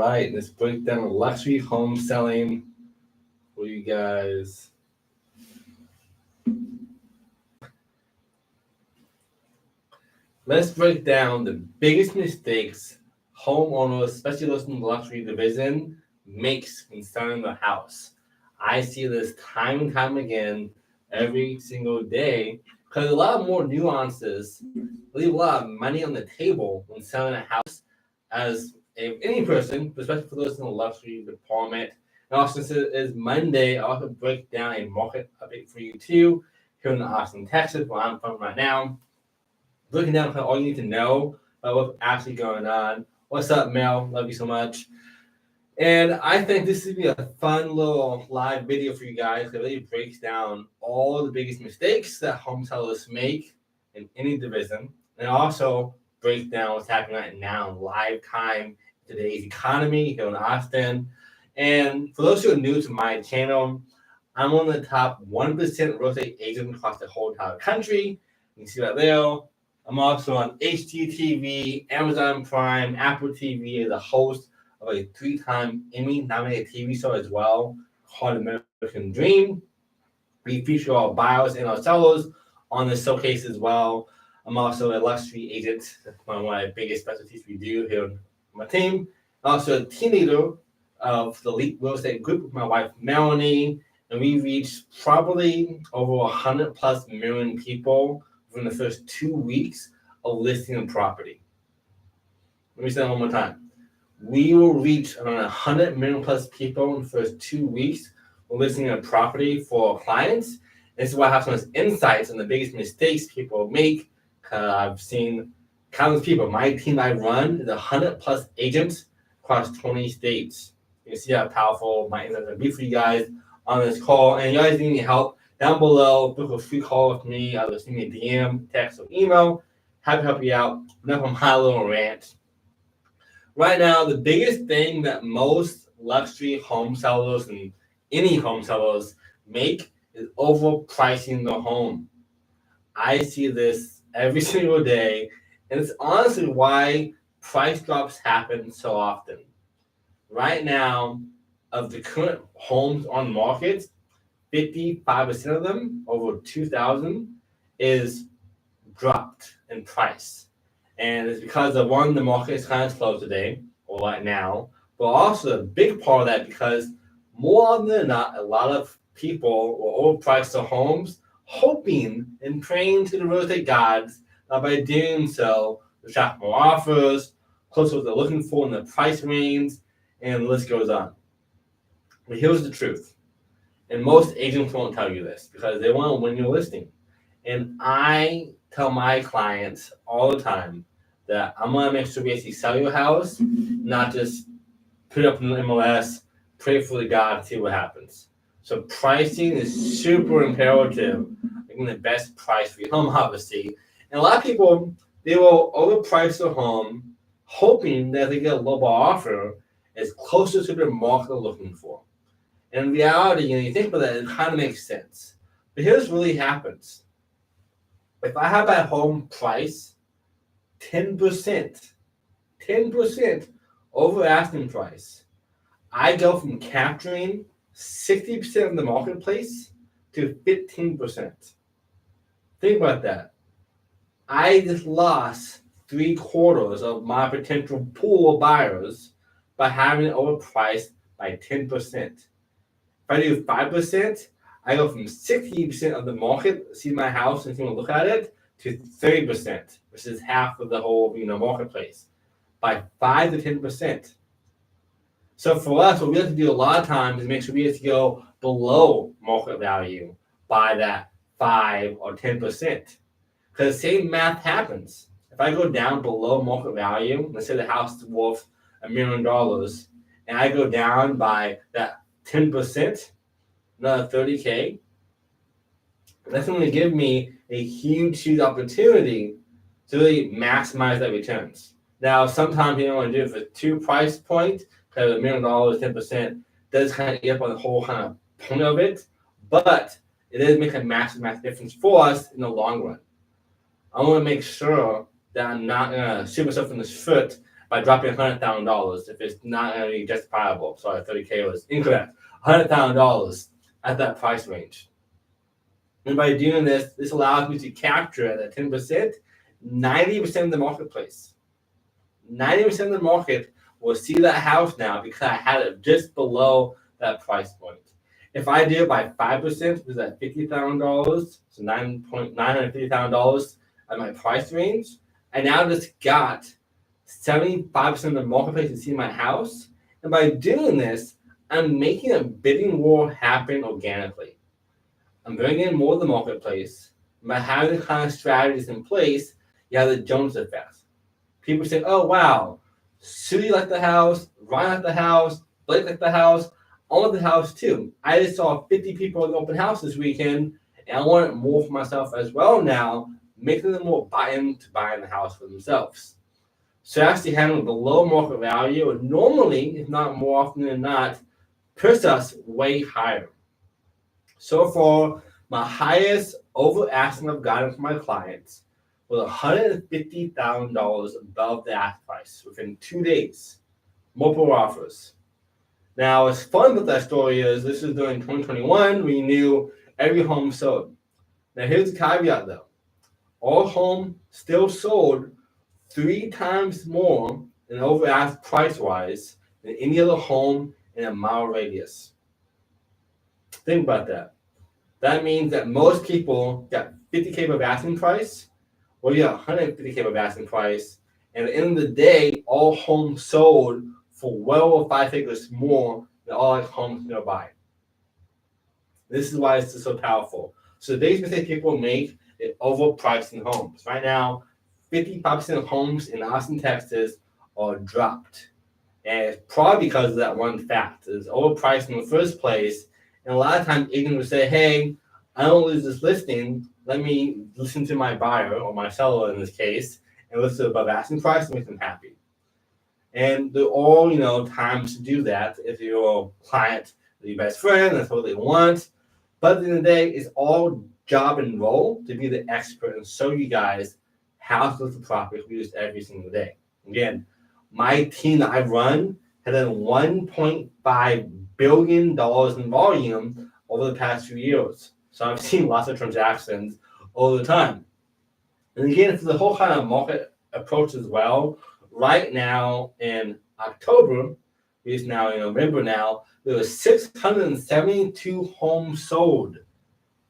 right, let's break down luxury home selling for you guys. Let's break down the biggest mistakes homeowners, especially those in the luxury division, makes when selling their house. I see this time and time again every single day because a lot more nuances leave a lot of money on the table when selling a house as any person, especially for those in the luxury department. And also, since it is Monday, I'll also break down a market update for you too here in Austin, Texas, where I'm from right now. Looking down for all you need to know about what's actually going on. What's up, Mel? Love you so much. And I think this would be a fun little live video for you guys that really breaks down all the biggest mistakes that home sellers make in any division, and also breaks down what's happening right now in live time in today's economy here in Austin. And for those who are new to my channel, I'm one of the top 1% real estate agents across the whole entire country. You can see that there. I'm also on HGTV, Amazon Prime, Apple TV as a host of a 3-time Emmy-nominated TV show as well called American Dream. We feature our buyers and our sellers on the showcase as well. I'm also a luxury agent. That's one of my biggest specialties we do here on my team. Also a team leader of the Lakeway Real Estate group with my wife Melanie, and we reached probably over 100 plus million people within the first 2 weeks of listing a property. Let me say that one more time. We will reach around 100 million plus people in the first 2 weeks of listing a property for clients. This is why I have some insights on the biggest mistakes people make. I've seen countless people. My team I run is 100 plus agents across 20 states. You can see how powerful my insights will be for you guys on this call. And you guys need any help, down below, book a free call with me. Either send me a DM, text, or email. Happy to help you out. Enough of my little rant. Right now, the biggest thing that most luxury home sellers and any home sellers make is overpricing the home. I see this every single day, and it's honestly why price drops happen so often. Right now, of the current homes on market, 55% of them, over 2,000, is dropped in price. And it's because of one, the market is kind of slow today, or right now, but also a big part of that because more often than not, a lot of people will overprice their homes, hoping and praying to the real estate gods that by doing so, they'll attract more offers, close to what they're looking for in the price range, and the list goes on. But here's the truth. And most agents won't tell you this because they want to win your listing. And I tell my clients all the time that I'm going to make sure we actually sell your house, not just put it up in the MLS, pray for the God, and see what happens. So pricing is super imperative. Getting the best price for your home, obviously. And a lot of people, they will overprice their home, hoping that they get a low ball offer as closer to the market they're looking for. And in reality, you think about that, it kind of makes sense. But here's what really happens. If I have that home price 10% over asking price, I go from capturing 60% of the marketplace to 15%. Think about that. I just lost 3/4 of my potential pool of buyers by having it overpriced by 10%. If I do 5%, I go from 60% of the market see my house and look at it to 30%, which is half of the whole marketplace, by 5 to 10%. So for us, what we have to do a lot of times is make sure we have to go below market value by that 5 or 10%. Because the same math happens. If I go down below market value, let's say the house is worth $1 million, and I go down by that 10%, another $30K, that's going to give me a huge opportunity to really maximize that returns. Now, sometimes you don't want to do it for 2 price points, because $1 million, 10% does kind of eat up on the whole kind of point of it, but it does make a massive difference for us in the long run. I want to make sure that I'm not going to shoot myself in the foot by dropping $100,000 if it's not going to be justifiable. Sorry, 30K was incorrect. $100,000 at that price range. And by doing this, this allows me to capture at that 10%, 90% of the marketplace. 90% of the market will see that house now because I had it just below that price point. If I do it by 5%, which is at $50,000, so $950,000 at my price range, I now just got 75% of the marketplace to see my house. And by doing this, I'm making a bidding war happen organically. I'm bringing in more of the marketplace. By having the kind of strategies in place, you have the Jones effect. People say, oh, wow, Sue liked the house, Ryan liked the house, Blake liked the house, I want the house too. I just saw 50 people at the open house this weekend, and I want it more for myself as well now, making them more buy-in to buying the house for themselves. So actually having below market value, and normally, if not more often than not, puts us way higher. So far, my highest over asking I've gotten from my clients was $150,000 above the ask price within 2 days. Multiple offers. Now, what's fun about that story is this is during 2021. We knew every home sold. Now, here's the caveat though. Our home still sold 3 times more than over ask price wise than any other home in a mile radius. Think about that. That means that most people got 50K of asking price, or you got 150K of asking price, and at the end of the day, all homes sold for well over 5 figures more than all homes nearby. This is why it's so powerful. So the biggest mistake people make is overpricing homes. Right now, 55% of homes in Austin, Texas are dropped. And it's probably because of that one fact. It's overpriced in the first place. And a lot of times agents will say, hey, I don't lose this listing. Let me listen to my buyer, or my seller in this case, and listen above asking price and make them happy. And they're all, times to do that. If you're a client, your best friend, that's what they want. But at the end of the day, it's all job and role to be the expert and show you guys how to list the property we use every single day. Again, my team that I run has done $1.5 billion in volume over the past few years. So I've seen lots of transactions all the time. And again, it's the whole kind of market approach as well. Right now in October, it's now in November now, there were 672 homes sold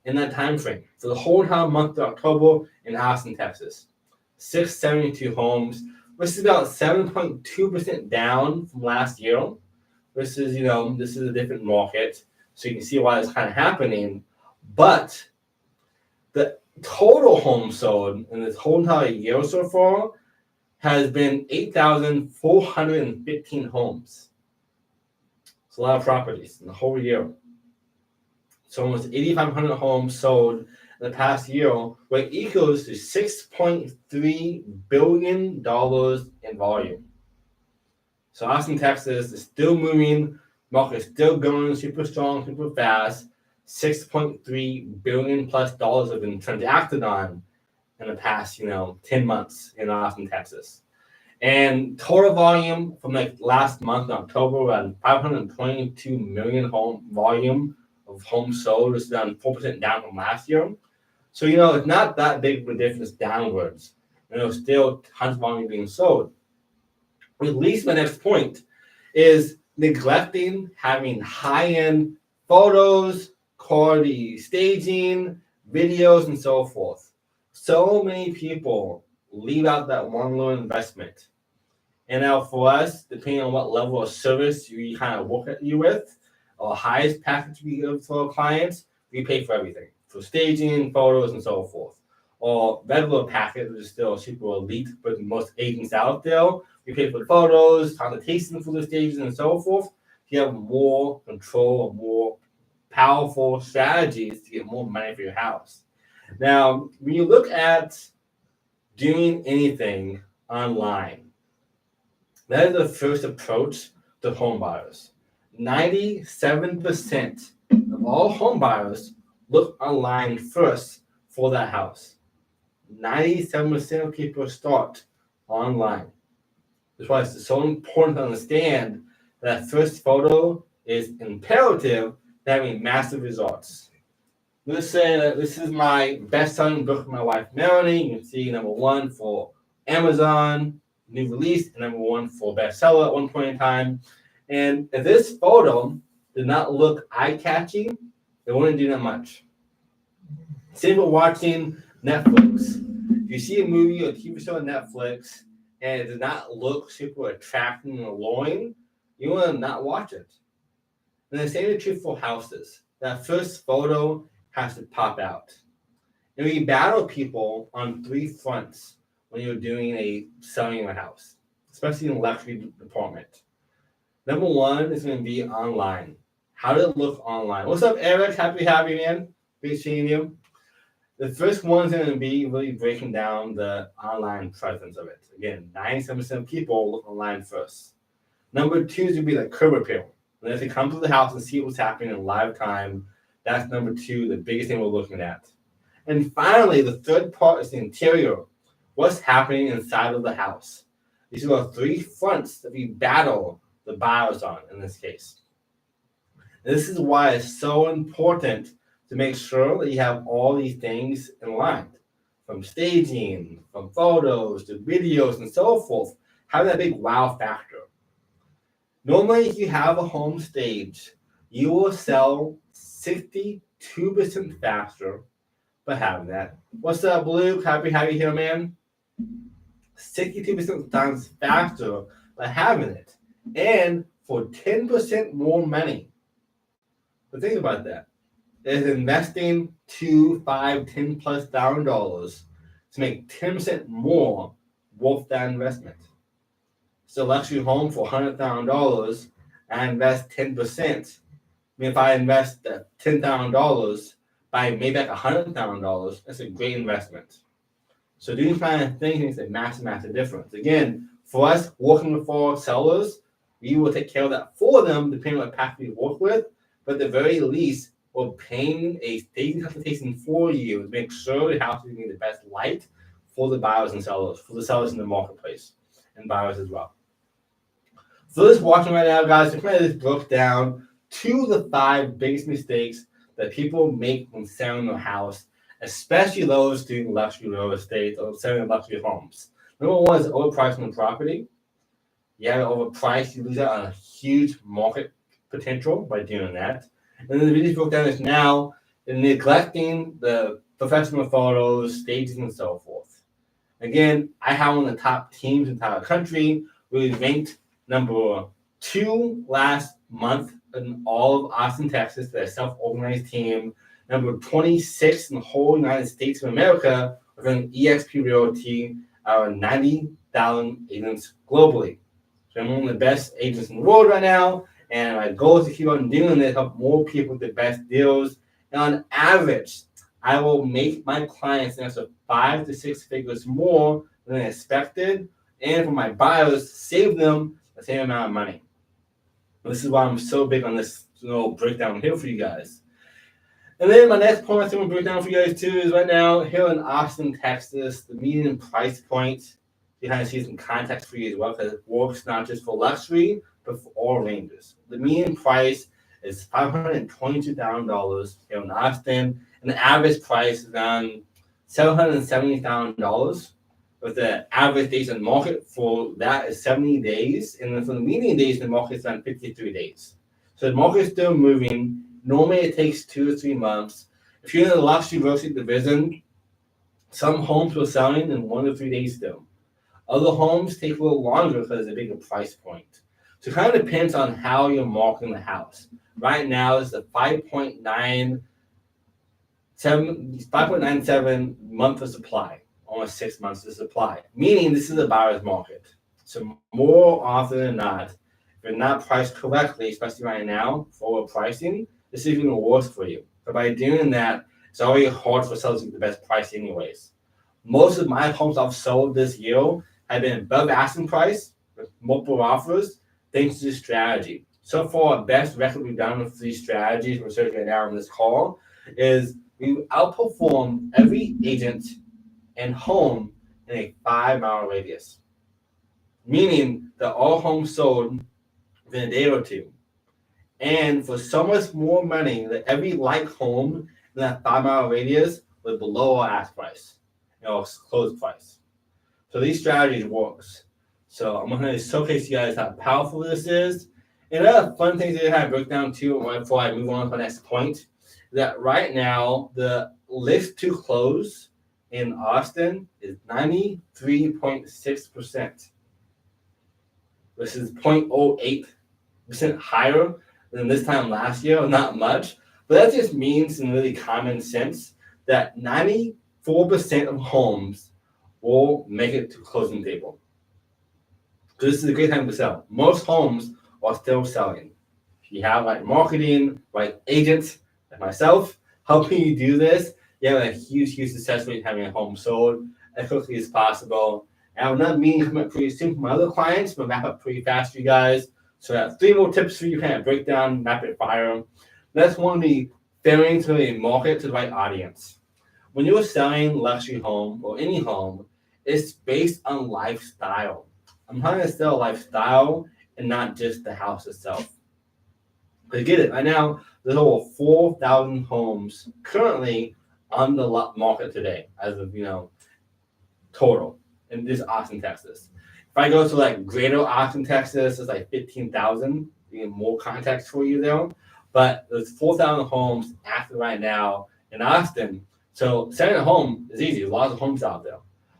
in that time frame. For the whole entire month of October in Austin, Texas. 672 homes, which is about 7.2% down from last year. This is, this is a different market. So you can see why it's kind of happening. But the total homes sold in this whole entire year so far has been 8,415 homes. It's a lot of properties in the whole year. So almost 8,500 homes sold in the past year, which equals to $6.3 billion in volume. So Austin, Texas is still moving. Market is still going super strong, super fast. $6.3 billion plus have been transacted on in the past, 10 months in Austin, Texas. And total volume from last month in October, around 522 million home volume of homes sold. It's down 4% down from last year. So, it's not that big of a difference downwards. Still tons of volume being sold. At least my next point is neglecting having high-end photos, quality staging, videos, and so forth. So many people leave out that one little investment. And now for us, depending on what level of service we kind of work at you with, our highest package we give to our clients, we pay for everything. For staging, photos, and so forth. Or regular package, which is still super elite, but most agents out there, we pay for the photos, consultation for the stages, and so forth. You have more control, more powerful strategies to get more money for your house. Now, when you look at doing anything online, that is the first approach to home buyers. 97% of all home buyers look online first for that house. 97% of people start online. That's why it's so important to understand that first photo is imperative to having massive results. Let's say that this is my best-selling book with my wife Melanie. You can see number one for Amazon, new release, and number one for bestseller at one point in time. And if this photo did not look eye-catching, it wouldn't do that much. Same with watching Netflix. If you see a movie or TV show on Netflix and it does not look super attractive and alluring, you want to not watch it. And the same is true for houses. That first photo has to pop out. And we battle people on three fronts when you're doing a selling a house, especially in the luxury department. Number one is going to be online. How did it look online? What's up, Eric? Happy to have you, man. Great seeing you. The first one is going to be really breaking down the online presence of it. Again, 97% of people look online first. Number two is going to be the curb appeal. And if they come to the house and see what's happening in live time, that's number two, the biggest thing we're looking at. And finally, the third part is the interior. What's happening inside of the house? These are the three fronts that we battle the buyers on in this case. And this is why it's so important to make sure that you have all these things in line, from staging, from photos to videos and so forth. Have that big wow factor. Normally, if you have a home stage, you will sell 62% faster by having that. What's up, Blue? Happy to have you here, man. 62% times faster by having it, and for 10% more money. But think about that. It's investing $2, $5, $10 plus $1,000 to make 10% more worth that investment. So luxury home for $100,000, I invest 10%. I mean, if I invest $10,000 by maybe like $100,000, that's a great investment. So doing kind of things makes a massive difference. Again, for us working with our sellers, we will take care of that for them, depending on what path we work with. But at the very least, we're paying a staging consultation for you to make sure the house is getting the best light for the buyers and sellers, for the sellers in the marketplace, and buyers as well. So this watching right now, guys, I kind of just broke down 2 of the 5 biggest mistakes that people make when selling their house, especially those doing luxury real estate or selling luxury homes. Number one is overpricing the property. You have it overpriced, you lose out on a huge market potential by doing that. And then the video broke down is now neglecting the professional photos, staging, and so forth. Again, I have one of the top teams in the entire country. We ranked number 2 last month in all of Austin, Texas, the self-organized team. Number 26 in the whole United States of America within eXp Realty, our 90,000 agents globally. So I'm one of the best agents in the world right now, and my goal is to keep on doing this, help more people with the best deals. And on average, I will make my clients an extra 5 to 6 figures more than expected, and for my buyers, save them the same amount of money. This is why I'm so big on this little breakdown here for you guys. And then my next point I'm going to break down for you guys too is right now here in Austin, Texas, the median price point. You kind of see some context for you as well, because it works not just for luxury, but for all ranges. The median price is $522,000 here in Austin, and the average price is around $770,000. But the average days in the market for that is 70 days, and then for the median days in the market is around 53 days. So the market is still moving. Normally it takes 2 or 3 months. If you're in the luxury real estate division, some homes were selling in 1 to 3 days still. Other homes take a little longer because it's a bigger price point. So it kind of depends on how you're marketing the house. Right now it's a 5.97 month of supply, almost 6 months of supply, meaning this is a buyer's market. So more often than not, if you're not priced correctly, especially right now for pricing, this is even worse for you. But by doing that, it's already hard for sellers to get the best price anyways. Most of my homes I've sold this year have been above asking price with multiple offers, thanks to this strategy. So far, the best record we've done with these strategies we're searching right now on this call is we outperform every agent and home in a 5-mile radius. meaning that all homes sold within a day or two. And for so much more money, that every like home in that 5 mile radius was below our ask price, closed price. So these strategies works. So I'm going to showcase you guys how powerful this is. And another fun thing that I broke down too, right before I move on to the next point, that right now the list to close in Austin is 93.6%. This is 0.08% higher than this time last year, not much. But that just means, in really common sense, that 94% of homes will make it to closing table. So this is a great time to sell. Most homes are still selling. If you have like marketing, like agents like myself helping you do this, you have a huge success rate having a home sold as quickly as possible. And I'm not meaning to come up pretty soon for my other clients, but wrap up pretty fast for you guys. So I have 3 more tips for you, kind of break down rapid fire. That's one of the fairing to a market to the right audience. When you're selling luxury home or any home, it's based on lifestyle. I'm trying to sell lifestyle and not just the house itself. But get it, right now, there's over 4,000 homes currently on the market today, as of, total in this Austin, Texas. If I go to like greater Austin, Texas, it's like 15,000, even more context for you there. But there's 4,000 homes active right now in Austin. So selling a home is easy. There's lots of homes out there.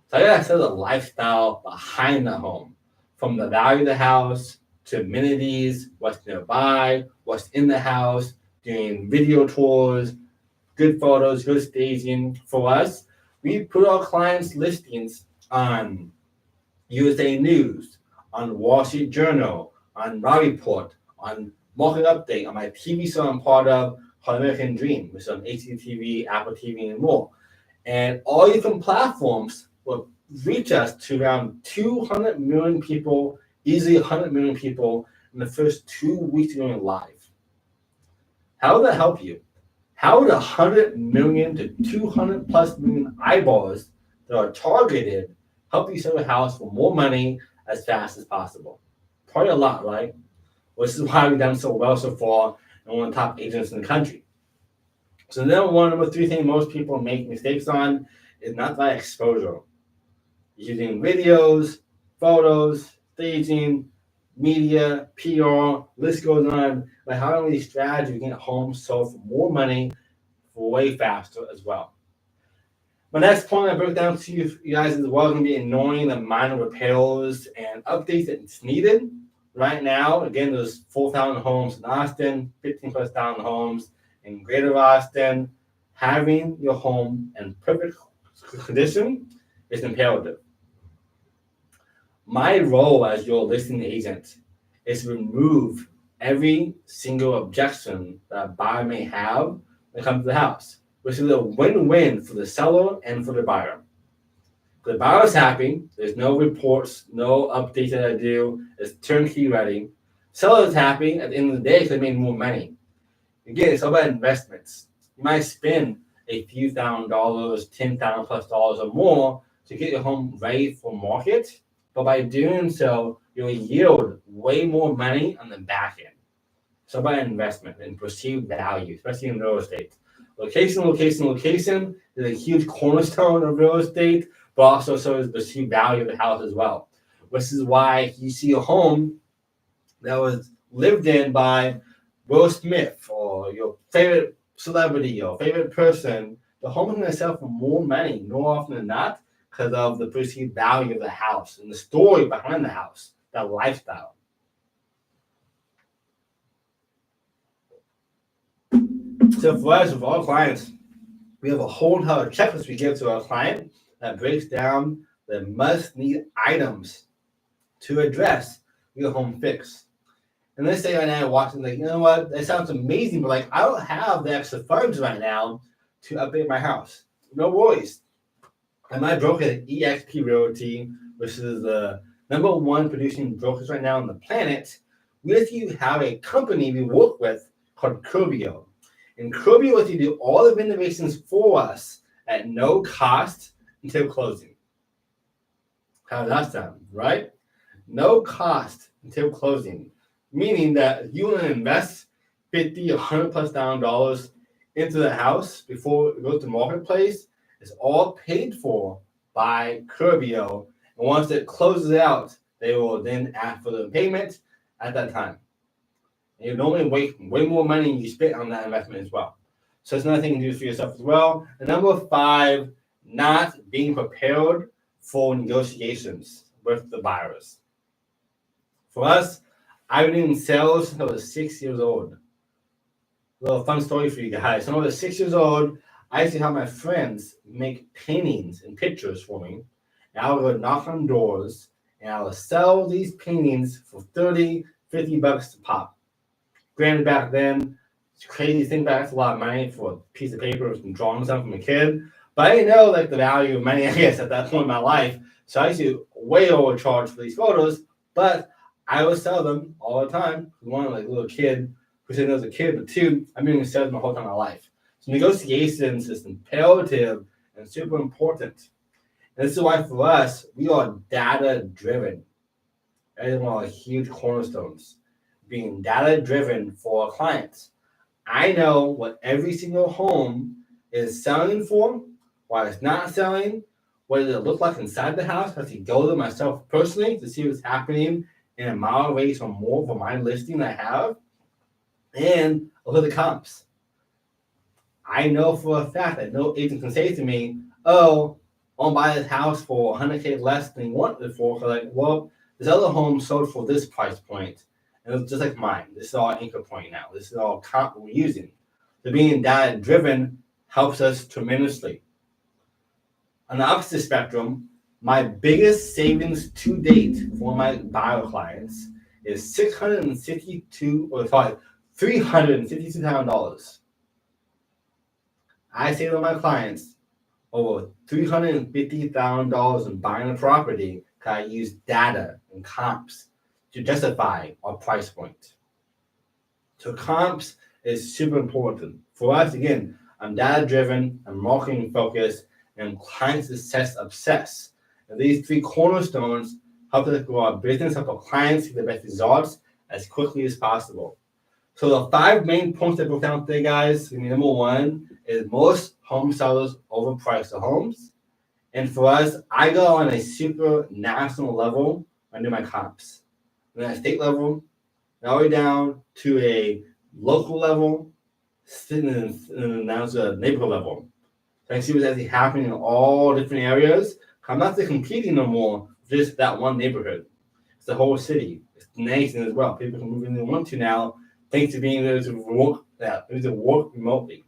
So I gotta sell the lifestyle behind the home, from the value of the house to amenities, what's nearby, what's in the house, doing video tours, good photos, good staging. For us, we put our clients' listings on USA News, on Wall Street Journal, on Raw Report, on Market Update, on my TV show I'm part of, called American Dream, which is on HGTV, Apple TV, and more. And all different platforms will reach us to around 200 million people, easily 100 million people in the first 2 weeks of going live. How would that help you? How would 100 million to 200 plus million eyeballs that are targeted help you sell a house for more money as fast as possible? Probably a lot, right? Well, this is why we've done so well so far and one of the top agents in the country. So number 3 thing most people make mistakes on is not that exposure. Using videos, photos, staging, media, PR, list goes on. But how many strategies you get homes sold for more money for way faster as well. My next point I broke down to you guys as well is going to be ignoring the minor repairs and updates that's needed. Right now, again, there's 4,000 homes in Austin, 15 plus thousand homes in Greater Austin. Having your home in perfect condition is imperative. My role as your listing agent is to remove every single objection that a buyer may have when it comes to the house, which is a win-win for the seller and for the buyer. The buyer is happy. There's no reports, no updates that I do. It's turnkey ready. Seller is happy at the end of the day because they made more money. Again, it's all about investments. You might spend a few $1,000, $10,000 plus or more to get your home ready for market. But by doing so, you'll yield way more money on the back end. So by investment and perceived value, especially in real estate. Location is a huge cornerstone of real estate, but also so is the perceived value of the house as well. Which is why you see a home that was lived in by Will Smith or your favorite celebrity or favorite person, the home is going to sell for more money more often than not because of the perceived value of the house and the story behind the house, that lifestyle. So for us, with all clients, we have a whole entire checklist we give to our client that breaks down the must-need items to address your home fix. And let's say right now, watching like, you know what, that sounds amazing, but like I don't have the extra funds right now to update my house. No worries. I might broker at EXP Realty, which is the #1 producing brokers right now on the planet. We actually have a company we work with called Curbio. And Curbio will do all the renovations for us at no cost until closing. How does that sound, right? no cost until closing, meaning that if you want to invest 50 or 100 plus $1,000 into the house before it goes to marketplace, it's all paid for by Curbio. And once it closes out, they will then ask for the payment at that time. And you normally waste way more money you spent on that investment as well. So it's another thing to do for yourself as well. And number 5, not being prepared for negotiations with the buyers. For us, I've been in sales since I was 6 years old. A little fun story for you guys. When I was 6 years old, I used to have my friends make paintings and pictures for me. And I would go knock on doors and I would sell these paintings for 30, 50 bucks a pop. Granted, back then, it's crazy to think back, it's a lot of money for a piece of paper with some drawings on from a kid. But I didn't know like the value of money, I guess, at that point in my life. So I used to way overcharge for these photos, but I would sell them all the time. One, like a little kid who said I was a kid, but 2, I've been selling them the whole time of my life. So negotiations is imperative and super important. And this is why for us, we are data driven. That is one of the huge cornerstones. Being data driven for our clients. I know what every single home is selling for, why it's not selling, what does it look like inside the house. I have to go there myself personally to see what's happening in a mile radius or more for my listing I have, and look at the comps. I know for a fact that no agent can say to me, "Oh, I'll buy this house for 100K less than you want it for." So like, well, this other home sold for this price point. And it's just like mine. This is our anchor point now. This is our comp we're using. So being data driven helps us tremendously. On the opposite spectrum, my biggest savings to date for my buyer clients is $352,000. I save to my clients over $350,000 in buying a property because I use data and comps to justify our price point. So comps is super important. For us, again, I'm data driven, I'm marketing focused, and I'm client success obsessed. And these 3 cornerstones help us grow our business, help our clients see the best results as quickly as possible. So the 5 main points I broke down today, guys. Number 1 is most home sellers overprice their homes. And for us, I go on a super national level under my comps. At a state level, all the way down to a local level, and down to a neighborhood level. So I see what's actually happening in all different areas. I'm not competing no more with just that one neighborhood. It's the whole city. It's the nation as well. People can move in they want to now, thanks to being able to work remotely.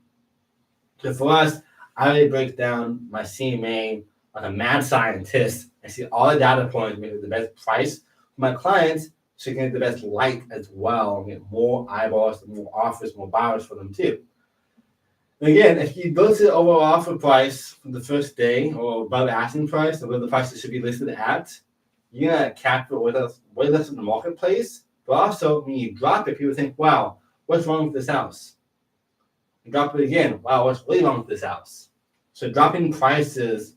So for us, I really break down my CMA like a mad scientist and see all the data points, make the best price for my clients, so you can get the best light as well and get more eyeballs, more offers, more buyers for them too. And again, if you go to the overall offer price for the first day or above asking price or where the price should be listed at, you're gonna cap it way less in the marketplace. But also when you drop it, people think, wow, what's wrong with this house? You drop it again, wow, what's really wrong with this house? So dropping prices,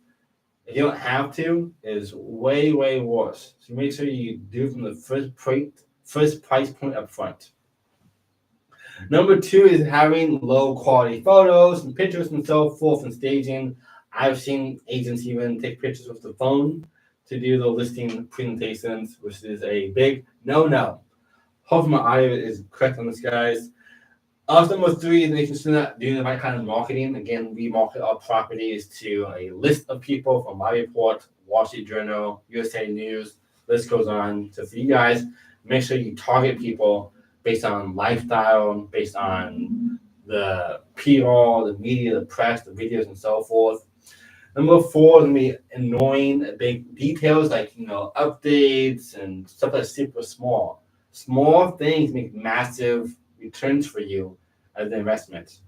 if you don't have to, is way, way worse. So make sure you do it from the first price point up front. Number 2 is having low quality photos and pictures and so forth and staging. I've seen agents even take pictures with the phone to do the listing presentations, which is a big no-no. Hopefully my audio is correct on this, guys. Also, number 3 is making sure that doing the right kind of marketing. Again, we market our properties to a list of people from My Report, Wall Street Journal, USA News, list goes on. So for you guys, make sure you target people based on lifestyle, based on the PR, the media, the press, the videos, and so forth. Number 4 is going to be annoying big details like, updates and stuff that's super small. Small things make massive returns for you as an investment.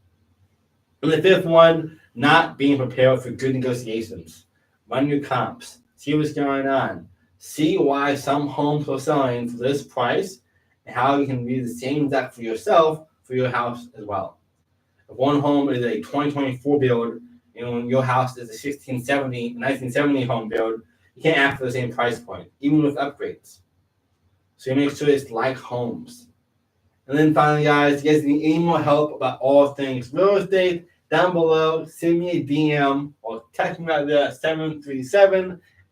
And the 5th one, not being prepared for good negotiations. Run your comps. See what's going on. See why some homes are selling for this price and how you can do the same exact for yourself for your house as well. If one home is a 2024 build, your house is a 1970 home build, you can't ask for the same price point, even with upgrades. So you make sure it's like homes. And then finally, guys, you guys need any more help about all things real estate, down below, send me a DM or text me right there at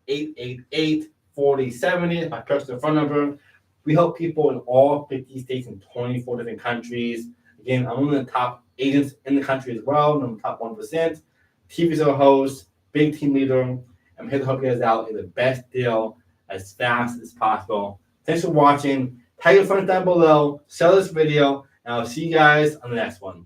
737-888-4070, my personal phone number. We help people in all 50 states and 24 different countries. Again, I'm one of the top agents in the country as well. I'm the top 1%. TV show host, big team leader. I'm here to help you guys out in the best deal as fast as possible. Thanks for watching. Tag your friends down below. Share this video. And I'll see you guys on the next one.